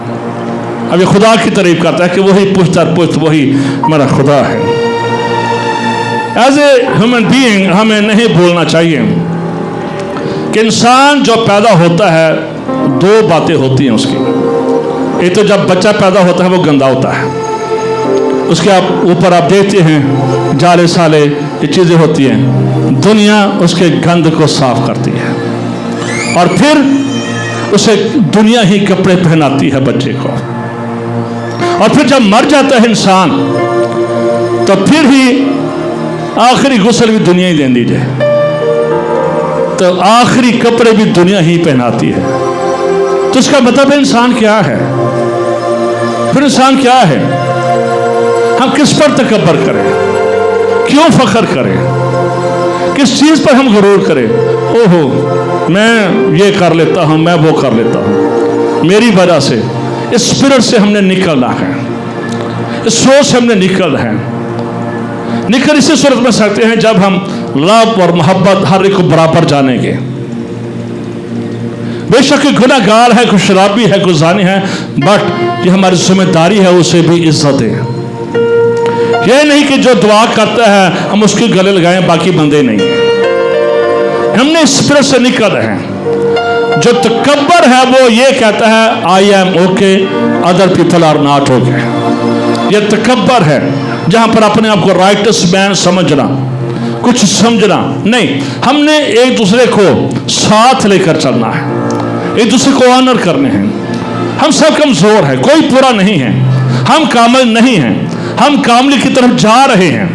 अब ये खुदा की तारीफ करता है कि वही पुष्ट वही हमारा खुदा है। एज ए ह्यूमन बीइंग हमें नहीं भूलना चाहिए कि इंसान जो पैदा होता है 2 बातें होती हैं उसकी। एक तो जब बच्चा पैदा होता है वो गंदा होता है, उसके ऊपर आप देखते हैं जाले साले ये चीज़ें होती हैं, दुनिया उसके गंद को साफ करती है और फिर उसे दुनिया ही कपड़े पहनाती है बच्चे को, और फिर जब मर जाता है इंसान तो फिर भी आखिरी गुस्ल भी दुनिया ही देंदी जाए, तो आखिरी कपड़े भी दुनिया ही पहनाती है। तो इसका मतलब इंसान क्या है? फिर इंसान क्या है? हम किस पर तकब्बर करें, क्यों फख्र करें, किस चीज़ पर हम गुरूर करें? ओहो मैं ये कर लेता हूँ, मैं वो कर लेता हूँ, मेरी वजह से। इस स्पिरिट से हमने निकलना है, इस सोच से हमने निकलना है। निकल इसी सूरत में सकते हैं जब हम लव और मोहब्बत हर एक को बराबर जानेंगे। बेशक गुनहगार है, कोई शराबी है, कोई जानी है, बट ये हमारी जिम्मेदारी है उसे भी इज्जत दें। ये नहीं कि जो दुआ करता है हम उसके गले लगाएं, बाकी बंदे नहीं। हमने इस तरह से नहीं कर रहे हैं। जो तकब्बर है वो ये कहता है I am okay, other people are not okay. ये तकब्बर है, जहां पर अपने आप को राइटस मैन समझना, कुछ समझना नहीं। हमने एक दूसरे को साथ लेकर चलना है, एक दूसरे को ऑनर करने हैं। हम सब कमजोर हैं, कोई पूरा नहीं है, हम कामिल नहीं हैं, हम कामिल की तरफ जा रहे हैं।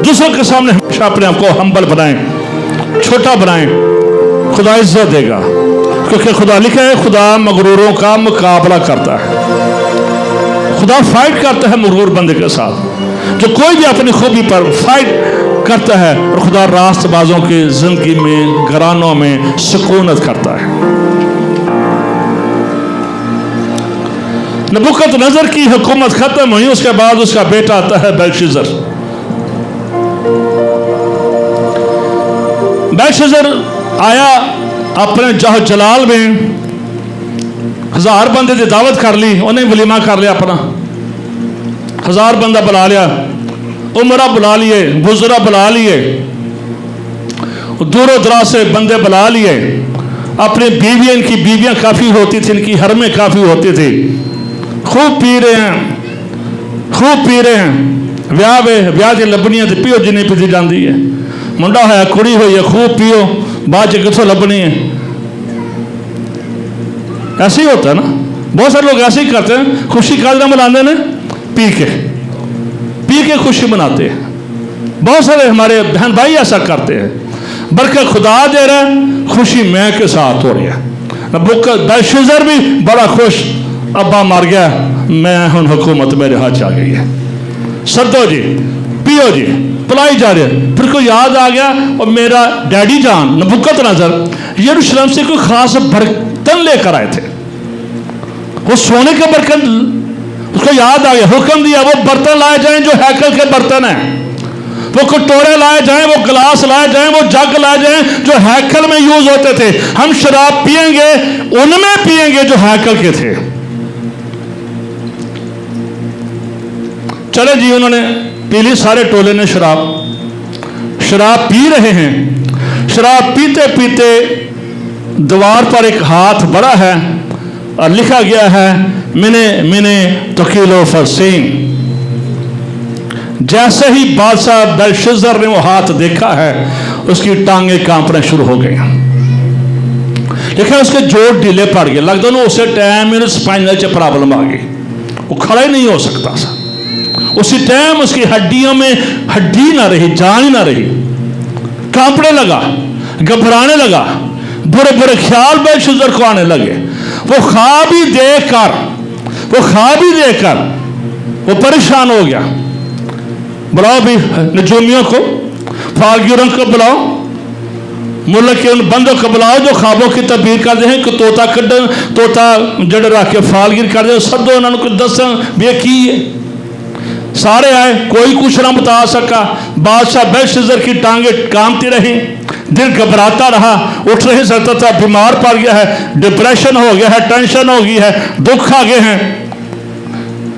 दूसरों के सामने हमेशा अपने आप को हम्बल बनाएं, छोटा बनाएं, खुदा इज्जत देगा। क्योंकि खुदा लिखा है खुदा मगरूरों का मुकाबला करता है। खुदा फाइट करता है मगरूर बंदे के साथ, जो कोई भी अपनी खूबी पर फाइट करता है। और खुदा रास्तबाजों की जिंदगी में, घरानों में सुकूनत करता है। नबूकदनेस्सर की हुकूमत खत्म हुई, उसके बाद उसका बेटा आता है बेलशस्सर। बेलशस्सर आया अपने जाह जलाल में, 1000 बंदे की दावत कर ली, उन्हें वलीमा कर लिया अपना। 1000 बंदा बुला लिया, उमरा बुला लिए, बुजुर्ग बुला लिए, दूरों दराज से बंदे बुला लिए। अपनी बीवियां, इनकी बीवियां काफ़ी होती थी, इनकी हरमें काफ़ी होती थी। खूब पी रहे हैं, खूब पी रहे हैं। ब्याह की लभनियां तो पियो जिन्नी पीती जाती है। मुंडा है, कुड़ी हुई है, खूब पियो, बाद च कितों लभनी है। ऐसे ही होता है ना, बहुत सारे लोग ऐसे ही करते हैं। खुशी काजरा मनाते हैं पी के खुशी मनाते हैं। बहुत सारे हमारे बहन भाई ऐसा करते हैं। बरकत खुदा दे रहा है, खुशी मैं के साथ हो रही है। बेलशस्सर भी बड़ा खुश, अब्बा मर गया, मैं हुन हुकूमत मेरे हाथ आ गई है। सदो जी, पियो जी, पिलाई जा रहे। फिर को याद आ गया, और मेरा डैडी जान नबूकदनेस्सर यरूशलेम से कोई खास बर्तन लेकर आए थे। वो सोने का बर्तन, उसको याद आ गया, हुक्म दिया वो बर्तन लाए जाएं जो हैकल के बर्तन हैं। वो कटोरे लाए जाएं, वो गिलास लाए जाएं, वो जग लाए जाएं जो हैकल में यूज होते थे। हम शराब पिएंगे, उनमें पिएंगे जो हैकल के थे। चले जी, उन्होंने पी ली, सारे टोले ने शराब पी रहे हैं। शराब पीते पीते दीवार पर एक हाथ बड़ा है और लिखा गया है मिने तकीलो फरसीन। जैसे ही बादशाह बेलशस्सर ने वो हाथ देखा है, उसकी टांगे कांपने शुरू हो गई। लेकिन उसके जोड़ ढीले पड़ गए, लगता ना उसे टाइम में स्पाइनल च प्रॉब्लम आ गई, वो खड़ा ही नहीं हो सकता था। उसी टाइम उसकी हड्डियों में हड्डी ना रही, जान ही ना रही। कांपने लगा, घबराने लगा, बुरे बुरे ख्याल बेलशस्सर को आने लगे। वो ख्वाब ही देखकर वो परेशान हो गया। बुलाओ भी नजूमियों को, फालगिरों को बुलाओ, मुल्क के उन बंदों को बुलाओ जो ख्वाबों की तबीर करते हैं कि तोता जड़ रख के फालगिर कर दे। सदो उन्होंने कुछ दस भी की है। सारे आए, कोई कुछ ना बता सका। बादशाह बेलशस्सर की टांगे कांपती रही, दिल घबराता रहा, उठ नहीं सकता था, बीमार पड़ गया है, डिप्रेशन हो गया है, टेंशन हो गई है, दुख आ गए हैं।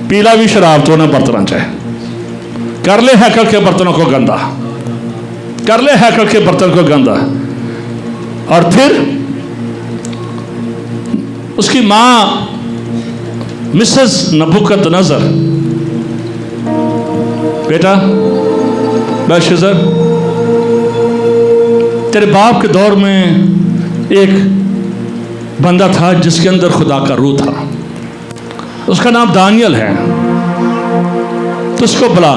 पीला भी शराब तो ना बर्तन चाहे, कर ले हैकल के बर्तनों को गंदा, कर ले हैकल के बर्तन को गंदा। और फिर उसकी मां मिसेस नबूकदनेस्सर, बेटा बेलशस्सर, तेरे बाप के दौर में एक बंदा था जिसके अंदर खुदा का रूह था, उसका नाम दानियल है, तो उसको बुला।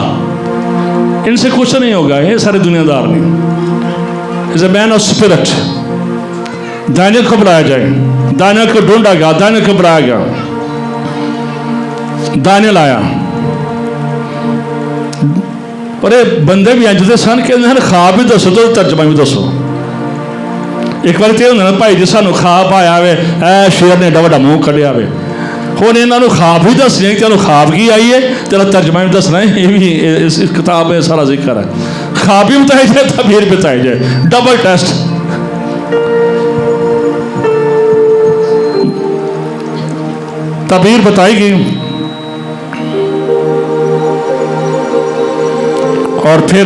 इनसे कुछ नहीं होगा, ये सारे दुनियादार नहीं, is a man of spirit. Daniyal को बुलाया जाए, दानियल को ढूंढा गया, दानियल को बुलाया गया। दानियल आया, पर बंदे भी आते सन कि ख्वाब भी दसो तो तर्जमा भी दसो। एक बार तो होंगे भाई जी सानू ख्वाब आया वे, ऐ शेर ने एडा वड्डा मूँह कढ़िया वे। हुण इन्होंने ख्वाब भी दसने कि तेन ख्वाब की आई है, तेरा तर्जमा भी दसना है। ये भी इस किताब में सारा जिक्र है। ख्वाब भी बताई जाए, तबीर बताई जाए, डबल टेस्ट। तबीर बताई गई, और फिर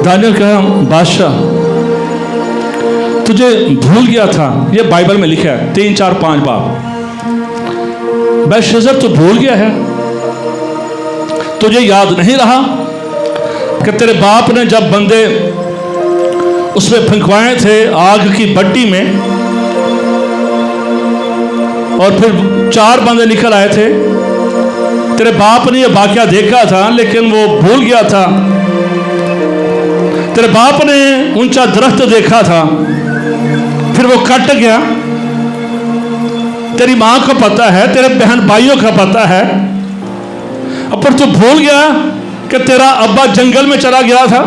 दानियल कहा, बादशाह तुझे भूल गया था। ये बाइबल में लिखा है 3, 4, 5 बाब। बेलशस्सर तू भूल गया है, तुझे याद नहीं रहा कि तेरे बाप ने जब बंदे उसमें फंकवाए थे आग की भट्टी में, और फिर 4 बंदे निकल आए थे। तेरे बाप ने यह वाकया देखा था लेकिन वो भूल गया था। तेरे बाप ने ऊंचा दरख्त देखा था, फिर वो कट गया। तेरी माँ को पता है, तेरे बहन भाइयों का पता है, पर तू भूल गया कि तेरा अब्बा जंगल में चला गया था,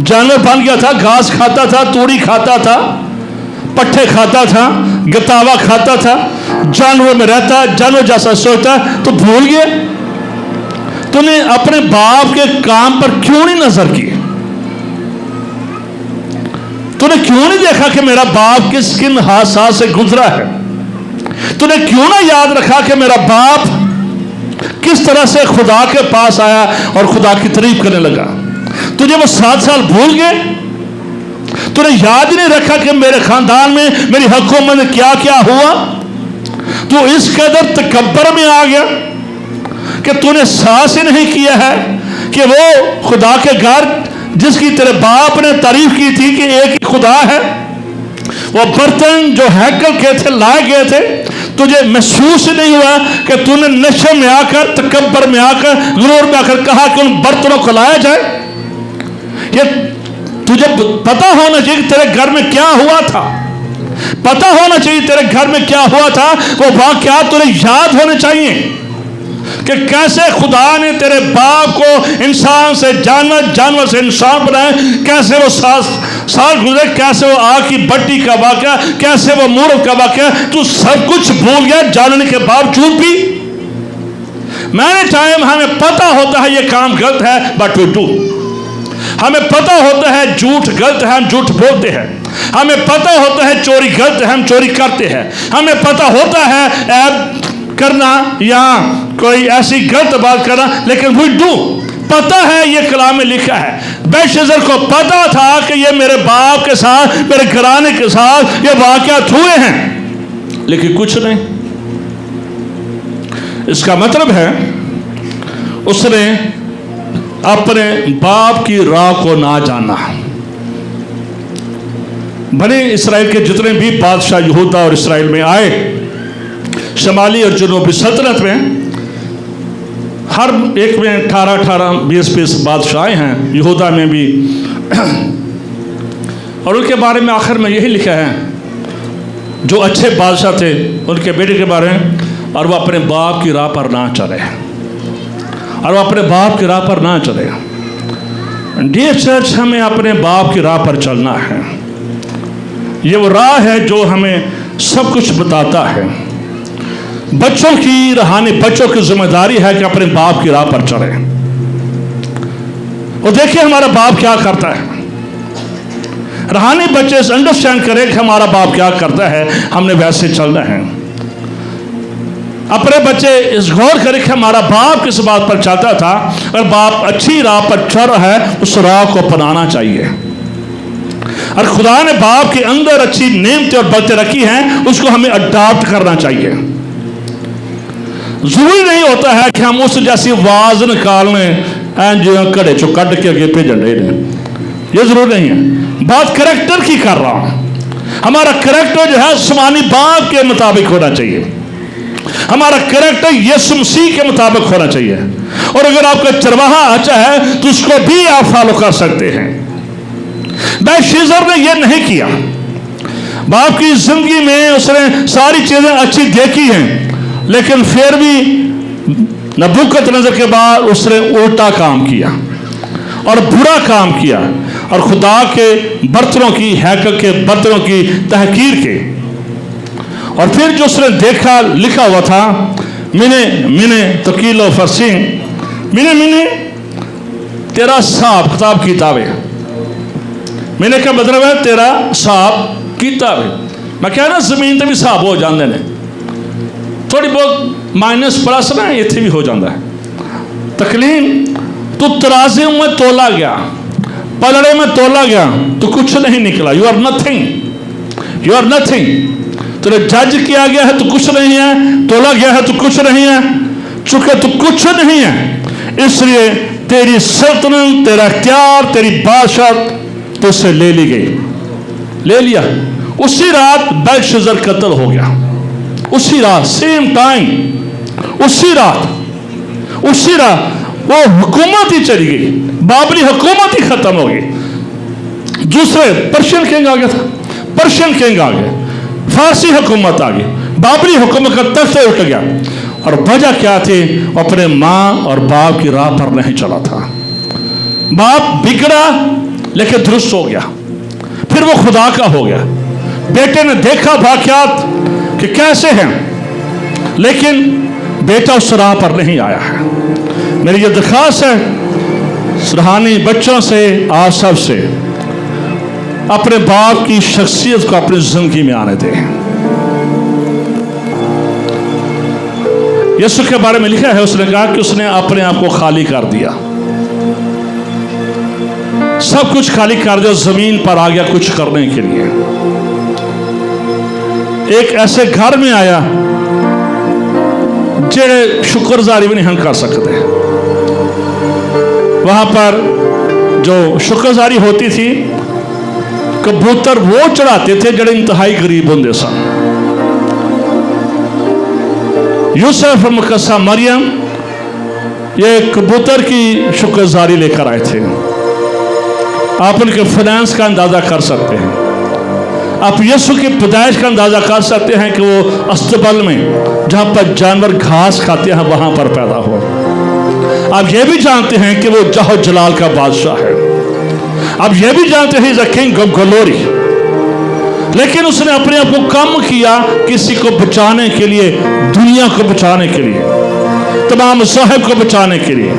जानवर बन गया था, घास खाता था, तूड़ी खाता था, पट्टे खाता था, गतावा खाता था, जानवर में रहता, जानवर जैसा सोचता। तो भूल गया। तूने अपने बाप के काम पर क्यों नहीं नजर की? तूने क्यों नहीं देखा कि मेरा बाप किस किन हादसा से गुजरा है? तूने क्यों ना याद रखा कि मेरा बाप किस तरह से खुदा के पास आया और खुदा की तारीफ करने लगा? तुझे वो 7 साल भूल गए? तूने याद ही नहीं रखा कि मेरे खानदान में मेरी हुकूमत में क्या क्या हुआ? तू इस कदर तकब्बर में आ गया कि तूने साहस ही नहीं किया है कि वो खुदा के घर जिसकी तेरे बाप ने तारीफ की थी कि एक ही खुदा है, वो बर्तन जो हैकल के थे लाए गए थे, तुझे महसूस ही नहीं हुआ कि तूने नशे में आकर, तकब्बर में आकर, गुरूर में आकर कहा कि उन बर्तनों को लाया जाए? ये तुझे पता होना चाहिए कि तेरे घर में क्या हुआ था। पता होना चाहिए तेरे घर में क्या हुआ था। वो वाकया तुझे याद होने चाहिए कि कैसे खुदा ने तेरे बाप को इंसान से जानवर, जानवर से इंसान बनाया, कैसे वो साल गुजरे, कैसे वो आग की भट्टी का वाकया, कैसे वो मूर्ख का वाकया। तू सब कुछ भूल गया जानने के बावजूद भी। मैंने टाइम हमें पता होता है ये काम गलत है, बट वी डू। हमें पता होता है झूठ गलत है, हम झूठ बोलते हैं। हमें पता होता है चोरी गलत है, हम चोरी करते हैं। हमें पता होता है ऐब करना या कोई ऐसी गलत बात करना, लेकिन वी डू। पता है ये कलाम में लिखा है। बेलशस्सर को पता था कि ये मेरे बाप के साथ, मेरे घराने के साथ ये वाकयात हुए हैं, लेकिन कुछ नहीं। इसका मतलब है उसने अपने बाप की राह को ना जाना। बने इसराइल के जितने भी बादशाह यहूदा और इसराइल में आए, शमाली और जनूबी सल्तनत में, हर एक में 18 20 बादशाह हैं, यहूदा में भी। और उनके बारे में आखिर में यही लिखा है, जो अच्छे बादशाह थे उनके बेटे के बारे में, और वो अपने बाप की राह पर ना चले, और वो अपने बाप की राह पर ना चले। डियर चर्च, हमें अपने बाप की राह पर चलना है। ये वो राह है जो हमें सब कुछ बताता है। बच्चों की रूहानी, बच्चों की जिम्मेदारी है कि अपने बाप की राह पर चले। और देखिए हमारा बाप क्या करता है। रूहानी बच्चे अंडरस्टैंड करें कि हमारा बाप क्या करता है, हमने वैसे चलना है। अपने बच्चे इस गौर करें कि हमारा बाप किस बात पर चलता था, और बाप अच्छी राह पर चल रहा है, उस राह को अपनाना चाहिए। और खुदा ने बाप के अंदर अच्छी नेमतें और बातें रखी हैं, उसको हमें अडॉप्ट करना चाहिए। जरूरी नहीं होता है कि हम उस जैसी आवाज निकालने जो कड़े चो कट के आगे भेजन रहे हैं, ये जरूर नहीं है। बात करैक्टर की कर रहा हूं। हमारा करैक्टर जो है आसमानी बाप के मुताबिक होना चाहिए। हमारा करैक्टर यीशु मसीह के मुताबिक होना चाहिए। और अगर आपका चरवाहा अच्छा है तो उसको भी आप फॉलो कर सकते हैं। बेलशस्सर ने यह नहीं किया। बाप की जिंदगी में उसने सारी चीजें अच्छी देखी हैं, लेकिन फिर भी नबूकदनेस्सर के बाद उसने उल्टा काम किया और बुरा काम किया, और खुदा के बर्तनों की, हैकल के बर्तनों की तहकीर के। और फिर जो उसने देखा, लिखा हुआ था, मिने मिने तकीलो फरसिंग, मिने मिने तेरा हिसाब किताब किताबे। मिने का मतलब है तेरा हिसाब किताबे। मैं क्या ना जमीन तो भी हिसाब हो जाते हैं, थोड़ी बहुत माइनस प्लस ना इत्थे भी हो जाता है। तकलीम तू तराजे में तोला गया, पलड़े में तोला गया, तो कुछ नहीं निकला। You are nothing, you are nothing. तेरे जज किया गया है तो कुछ नहीं है, तोला गया है तो कुछ नहीं है, चुके तो कुछ नहीं है। इसलिए तेरी सल्तनत, तेरा इख्तियार, तेरी बादशाह तुझसे ले ली गई, ले लिया। उसी रात बेलशस्सर कत्ल हो गया, उसी रात, सेम टाइम, उसी रात वो हुकूमत ही चली गई, बाबरी हुकूमत ही खत्म हो गई। दूसरे पर्शियन किंग आ गया था, पर्शियन किंग आ गया, फारसी हुकूमत आ गई, बाबरी हुकूमत का तख्ता उठ गया। और वजह क्या थी? अपने माँ और बाप की राह पर नहीं चला था। बाप बिगड़ा लेकिन दुरुस्त हो गया, फिर वो खुदा का हो गया। बेटे ने देखा वाक़यात कि कैसे हैं, लेकिन बेटा उस राह पर नहीं आया है। मेरी ये दरख्वास्त है रूहानी बच्चों से, आप सब से, अपने बाप की शख्सियत को अपनी जिंदगी में आने दें। यीशु के बारे में लिखा है, उसने कहा कि उसने अपने आप को खाली कर दिया, सब कुछ खाली कर दिया, जमीन पर आ गया कुछ करने के लिए। एक ऐसे घर में आया जेड़े शुक्रगुजारी भी नहीं कर सकते। वहां पर जो शुक्रगुजारी होती थी, कबूतर वो चढ़ाते थे जेड़े इंतहाई गरीब होंगे सन। यूसुफ और मुकद्दसा मरियम ये कबूतर की शुक्रगुजारी लेकर आए थे। आप उनके फाइनेंस का अंदाजा कर सकते हैं, आप यीशु की पैदाइश का अंदाजा कर सकते हैं कि वो अस्तबल में जहाँ पर जानवर घास खाते हैं वहाँ पर पैदा हो। आप ये भी जानते हैं कि वो जहो जलाल का बादशाह है। आप ये भी जानते हैं is a king of glory. लेकिन उसने अपने आप को कम किया किसी को बचाने के लिए, दुनिया को बचाने के लिए, तमाम साहिब को बचाने के लिए।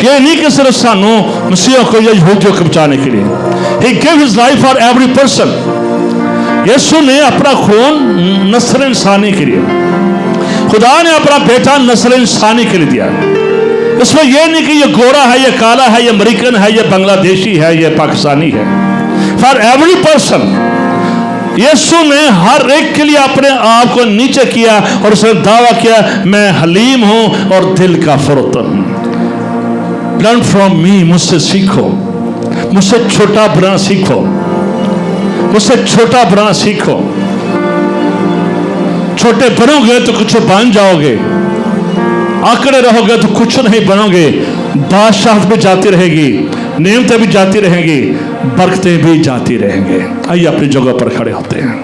ये नहीं कि सिर्फ सानू मसीह को या यहूदियों को बचाने के लिए। He give his life for every person. यीशु ने अपना खून नस्ल इंसानी के लिए, खुदा ने अपना बेटा नस्ल इंसानी के लिए दिया। इसमें यह नहीं कि ये गोरा है, ये काला है, ये अमेरिकन है, ये बांग्लादेशी है, ये पाकिस्तानी है। फॉर एवरी पर्सन यीशु ने हर एक के लिए अपने आप को नीचे किया और उसने दावा किया, मैं हलीम हूं और दिल का फरोतन हूं। लर्न फ्रॉम मी, मुझसे सीखो, मुझसे छोटा बनाना सीखो, मुझसे छोटा बनाना सीखो। छोटे बनोगे तो कुछ बन जाओगे, आंकड़े रहोगे तो कुछ नहीं बनोगे। बादशाह भी जाती रहेगी, नेमतें भी जाती रहेंगी, बरकतें भी जाती रहेंगे। आइए अपनी जगह पर खड़े होते हैं।